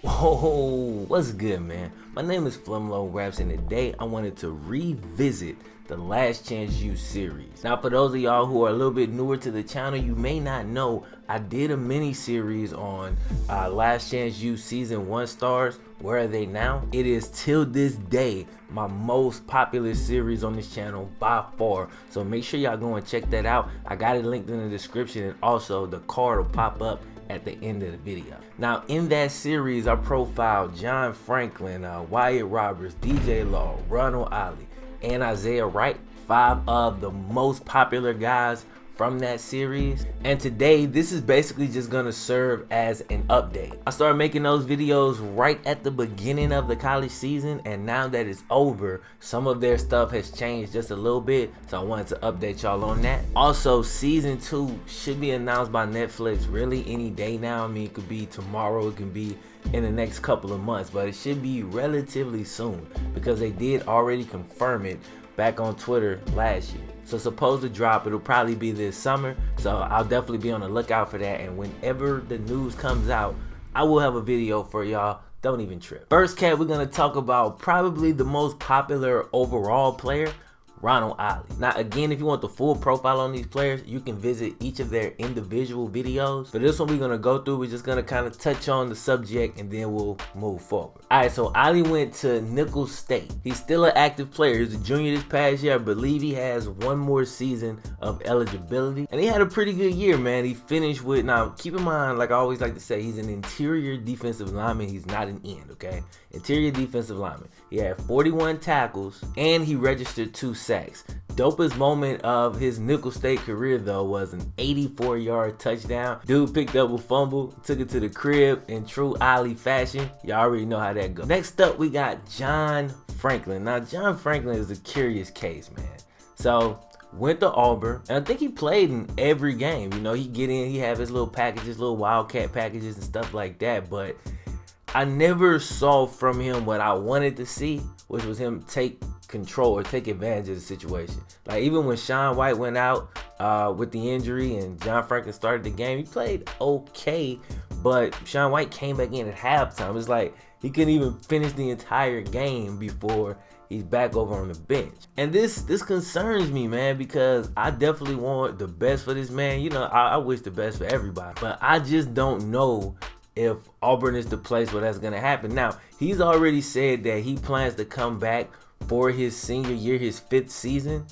Whoa, what's good, man? My name is FlemLo Raps, and today I wanted to revisit the Last Chance U series. Now, for those of y'all who are a little bit newer to the channel, you may not know I did a mini series on Last Chance U season 1 stars. Where are they now? It is till this day my most popular series on this channel by far, so make sure y'all go and check that out. I got it linked in the description, and also the card will pop up at the end of the video. Now, in that series, I profiled John Franklin, Wyatt Roberts, DJ Law, Ronald Ollie, and ISAIGH Wright, 5 of the most popular guys from that series. And today, this is basically just gonna serve as an update. I started making those videos right at the beginning of the college season, and now that it's over, some of their stuff has changed just a little bit, so I wanted to update y'all on that. Also, season 2 should be announced by Netflix really any day now. I mean, it could be tomorrow, it can be in the next couple of months, but it should be relatively soon because they did already confirm it back on Twitter last year. So supposed to drop, it'll probably be this summer, so I'll definitely be on the lookout for that, and whenever the news comes out, I will have a video for y'all. Don't even trip. First cat, we're gonna talk about probably the most popular overall player, Ronald Ollie. Now again, if you want the full profile on these players, you can visit each of their individual videos. For this one we're gonna go through, we're just gonna kind of touch on the subject and then we'll move forward. Alright, so Ollie went to Nicholls State. He's still an active player. He's a junior this past year. I believe he has one more season of eligibility. And he had a pretty good year, man. He finished with, now keep in mind, like I always like to say, he's an interior defensive lineman. He's not an end, okay? Interior defensive lineman. He had 41 tackles and he registered 2 sacks. Dopest moment of his Nicholls State career though was an 84-yard touchdown. Dude picked up a fumble, took it to the crib in true Ollie fashion. Y'all already know how that goes. Next up, we got John Franklin. Now, John Franklin is a curious case, man. So, went to Auburn, and I think he played in every game. You know, he get in, he have his little packages, little Wildcat packages and stuff like that, but I never saw from him what I wanted to see, which was him take control or take advantage of the situation. Like even when Sean White went out with the injury and John Franklin started the game, he played okay, but Sean White came back in at halftime. It's like he couldn't even finish the entire game before he's back over on the bench. And this concerns me, man, because I definitely want the best for this man. You know, I wish the best for everybody, but I just don't know if Auburn is the place where that's gonna happen. Now, he's already said that he plans to come back for his senior year, his 5th season.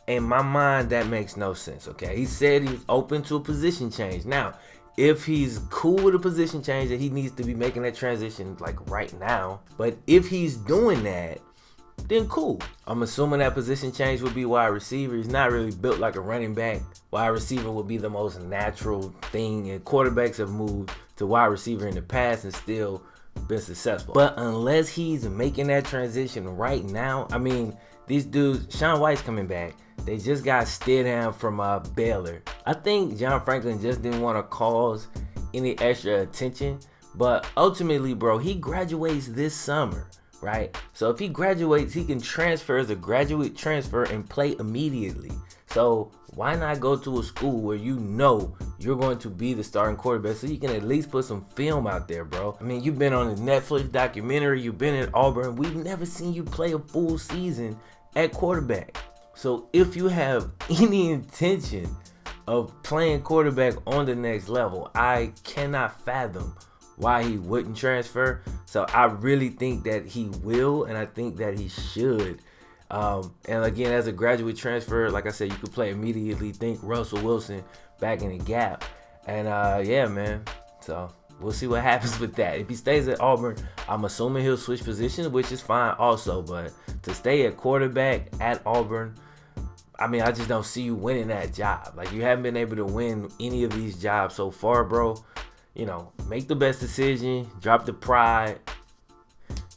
In my mind, that makes no sense, okay? He said he's open to a position change. Now, if he's cool with a position change, that he needs to be making that transition like right now. But if he's doing that, then cool. I'm assuming that position change would be wide receiver. He's not really built like a running back. Wide receiver would be the most natural thing, and quarterbacks have moved to wide receiver in the past and still been successful. But unless he's making that transition right now, I mean, these dudes, Sean White's coming back. They just got Stidham from Baylor. I think John Franklin just didn't want to cause any extra attention, but ultimately, bro, he graduates this summer, right? So if he graduates, he can transfer as a graduate transfer and play immediately. So why not go to a school where you know you're going to be the starting quarterback, so you can at least put some film out there, bro? I mean, you've been on a Netflix documentary, you've been at Auburn. We've never seen you play a full season at quarterback. So if you have any intention of playing quarterback on the next level, I cannot fathom why he wouldn't transfer. So I really think that he will, and I think that he should. And again, as a graduate transfer, like I said, you could play immediately. Think Russell Wilson back in the gap. And yeah, man, so we'll see what happens with that. If he stays at Auburn, I'm assuming he'll switch positions, which is fine also. But to stay at quarterback at Auburn, I mean, I just don't see you winning that job. Like, you haven't been able to win any of these jobs so far, bro. You know, make the best decision, drop the pride.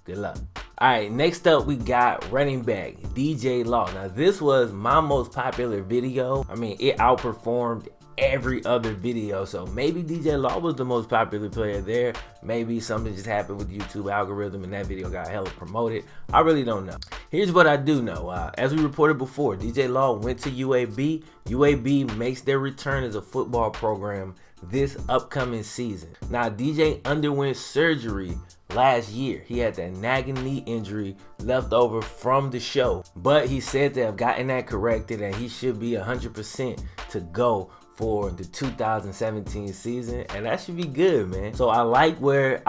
Good luck. All right, next up we got running back DJ Law. Now this was my most popular video. I mean, it outperformed every other video, so maybe DJ Law was the most popular player there. Maybe something just happened with the YouTube algorithm and that video got hella promoted. I really don't know. Here's what I do know. As we reported before, DJ Law went to UAB. UAB makes their return as a football program this upcoming season. Now, DJ underwent surgery last year. He had that nagging knee injury left over from the show, but he said to have gotten that corrected and he should be 100% to go for the 2017 season, and that should be good, man. So I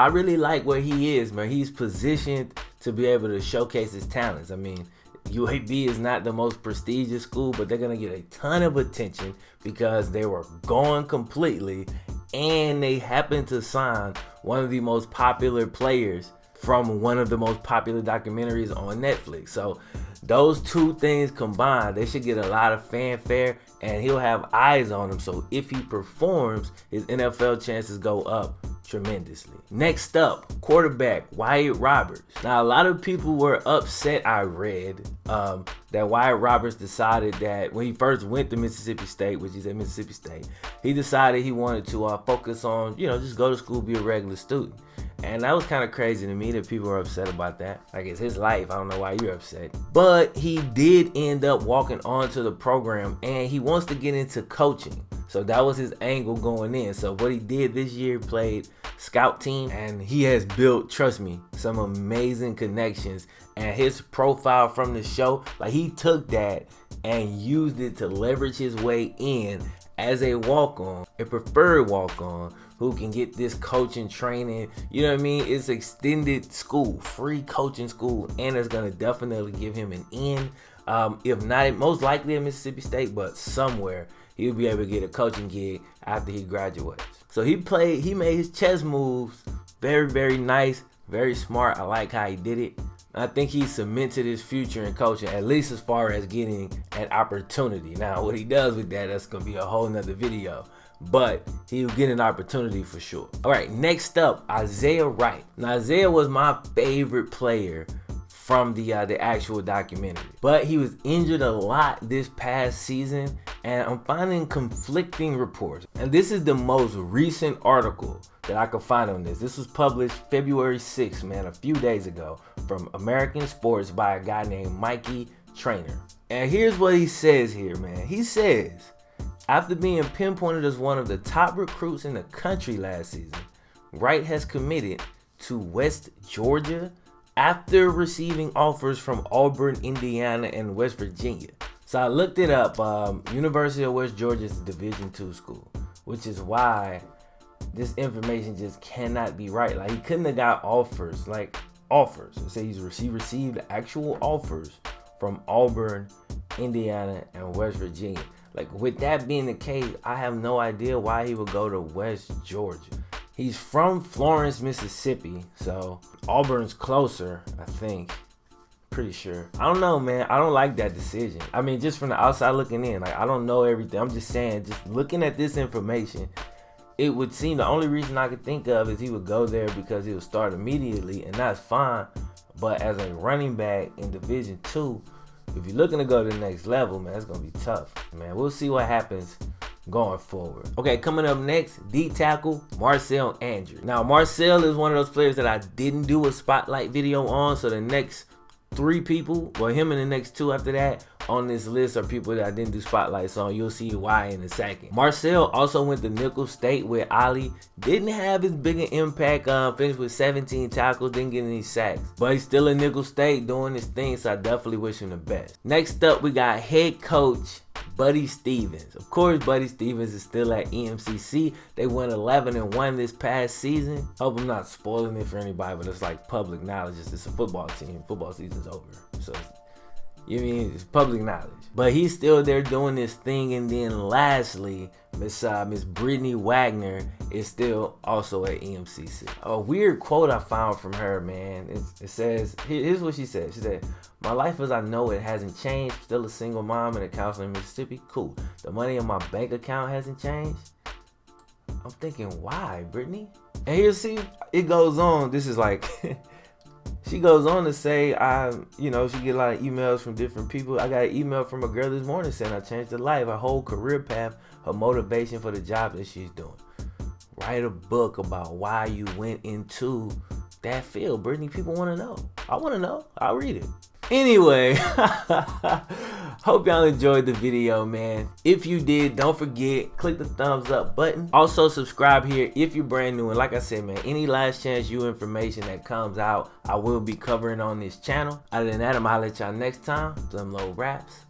really like where he is, man. He's positioned to be able to showcase his talents. I mean, UAB is not the most prestigious school, but they're gonna get a ton of attention because they were gone completely, and they happened to sign one of the most popular players from one of the most popular documentaries on Netflix. So those two things combined, they should get a lot of fanfare, and he'll have eyes on him. So if he performs, his NFL chances go up tremendously. Next up, quarterback Wyatt Roberts. Now, a lot of people were upset, I read, that Wyatt Roberts decided that when he first went to Mississippi State, which he's at Mississippi State, he decided he wanted to focus on, just go to school, be a regular student. And that was kind of crazy to me that people were upset about that. Like, it's his life. I don't know why you're upset. But he did end up walking onto the program, and he wants to get into coaching. So that was his angle going in. So what he did this year, played scout team, and he has built, trust me, some amazing connections. And his profile from the show, like, he took that and used it to leverage his way in as a walk-on, a preferred walk-on, who can get this coaching training. You know what I mean? It's extended school, free coaching school, and it's gonna definitely give him an in. If not, most likely at Mississippi State, but somewhere he'll be able to get a coaching gig after he graduates. So he made his chess moves very, very nice, very smart. I like how he did it. I think he cemented his future in coaching, at least as far as getting an opportunity. Now, what he does with that, that's gonna be a whole nother video. But he'll get an opportunity for sure. All right, next up, ISAIGH Wright. Now, ISAIGH was my favorite player from the actual documentary, but he was injured a lot this past season, and I'm finding conflicting reports. And this is the most recent article that I could find on this. This was published February 6th, man, a few days ago, from American Sports by a guy named Mikey Trainer. And here's what he says here, man. He says, after being pinpointed as one of the top recruits in the country last season, Wright has committed to West Georgia after receiving offers from Auburn, Indiana, and West Virginia. So I looked it up. University of West Georgia is a Division II school, which is why this information just cannot be right. Like, he couldn't have got offers, like offers. It says he received actual offers from Auburn, Indiana, and West Virginia. Like, with that being the case, I have no idea why he would go to West Georgia. He's from Florence, Mississippi, so Auburn's closer, I think. Pretty sure. I don't know, man. I don't like that decision. I mean, just from the outside looking in, like, I don't know everything. I'm just saying, just looking at this information, it would seem the only reason I could think of is he would go there because he would start immediately, and that's fine. But as a running back in Division II, if you're looking to go to the next level, man, it's going to be tough. Man, we'll see what happens going forward. Okay, coming up next, D-tackle Marcel Andrews. Now, Marcel is one of those players that I didn't do a spotlight video on, so the next three people, well, him and the next two after that on this list are people that I didn't do spotlights on. You'll see why in a second. Marcel also went to Nicholls State with Ollie. Didn't have as big an impact. Finished with 17 tackles, didn't get any sacks. But he's still in Nicholls State doing his thing, so I definitely wish him the best. Next up, we got head coach Buddy Stevens. Of course, Buddy Stevens is still at EMCC. They went 11-1 this past season. Hope I'm not spoiling it for anybody, but it's like public knowledge. It's a football team. Football season's over. So, it's public knowledge. But he's still there doing this thing. And then lastly, Miss BRITTANY WAGNER is still also at EMCC. A weird quote I found from her, man. It says, here's what she said. She said, "My life as I know it hasn't changed. Still a single mom and a counselor in Mississippi. Cool. The money in my bank account hasn't changed." I'm thinking, why, Brittany? And here, see, it goes on. This is like, she goes on to say, she get a lot of emails from different people. I got an email from a girl this morning saying I changed her life, her whole career path, her motivation for the job that she's doing. Write a book about why you went into that field, Brittany. People want to know. I want to know. I'll read it. Anyway, Hope y'all enjoyed the video, man. If you did, don't forget, click the thumbs up button. Also subscribe here if you're brand new. And like I said, man, any last chance you information that comes out, I will be covering on this channel. Other than that, I'm gonna holler at y'all next time. FlemLo Raps.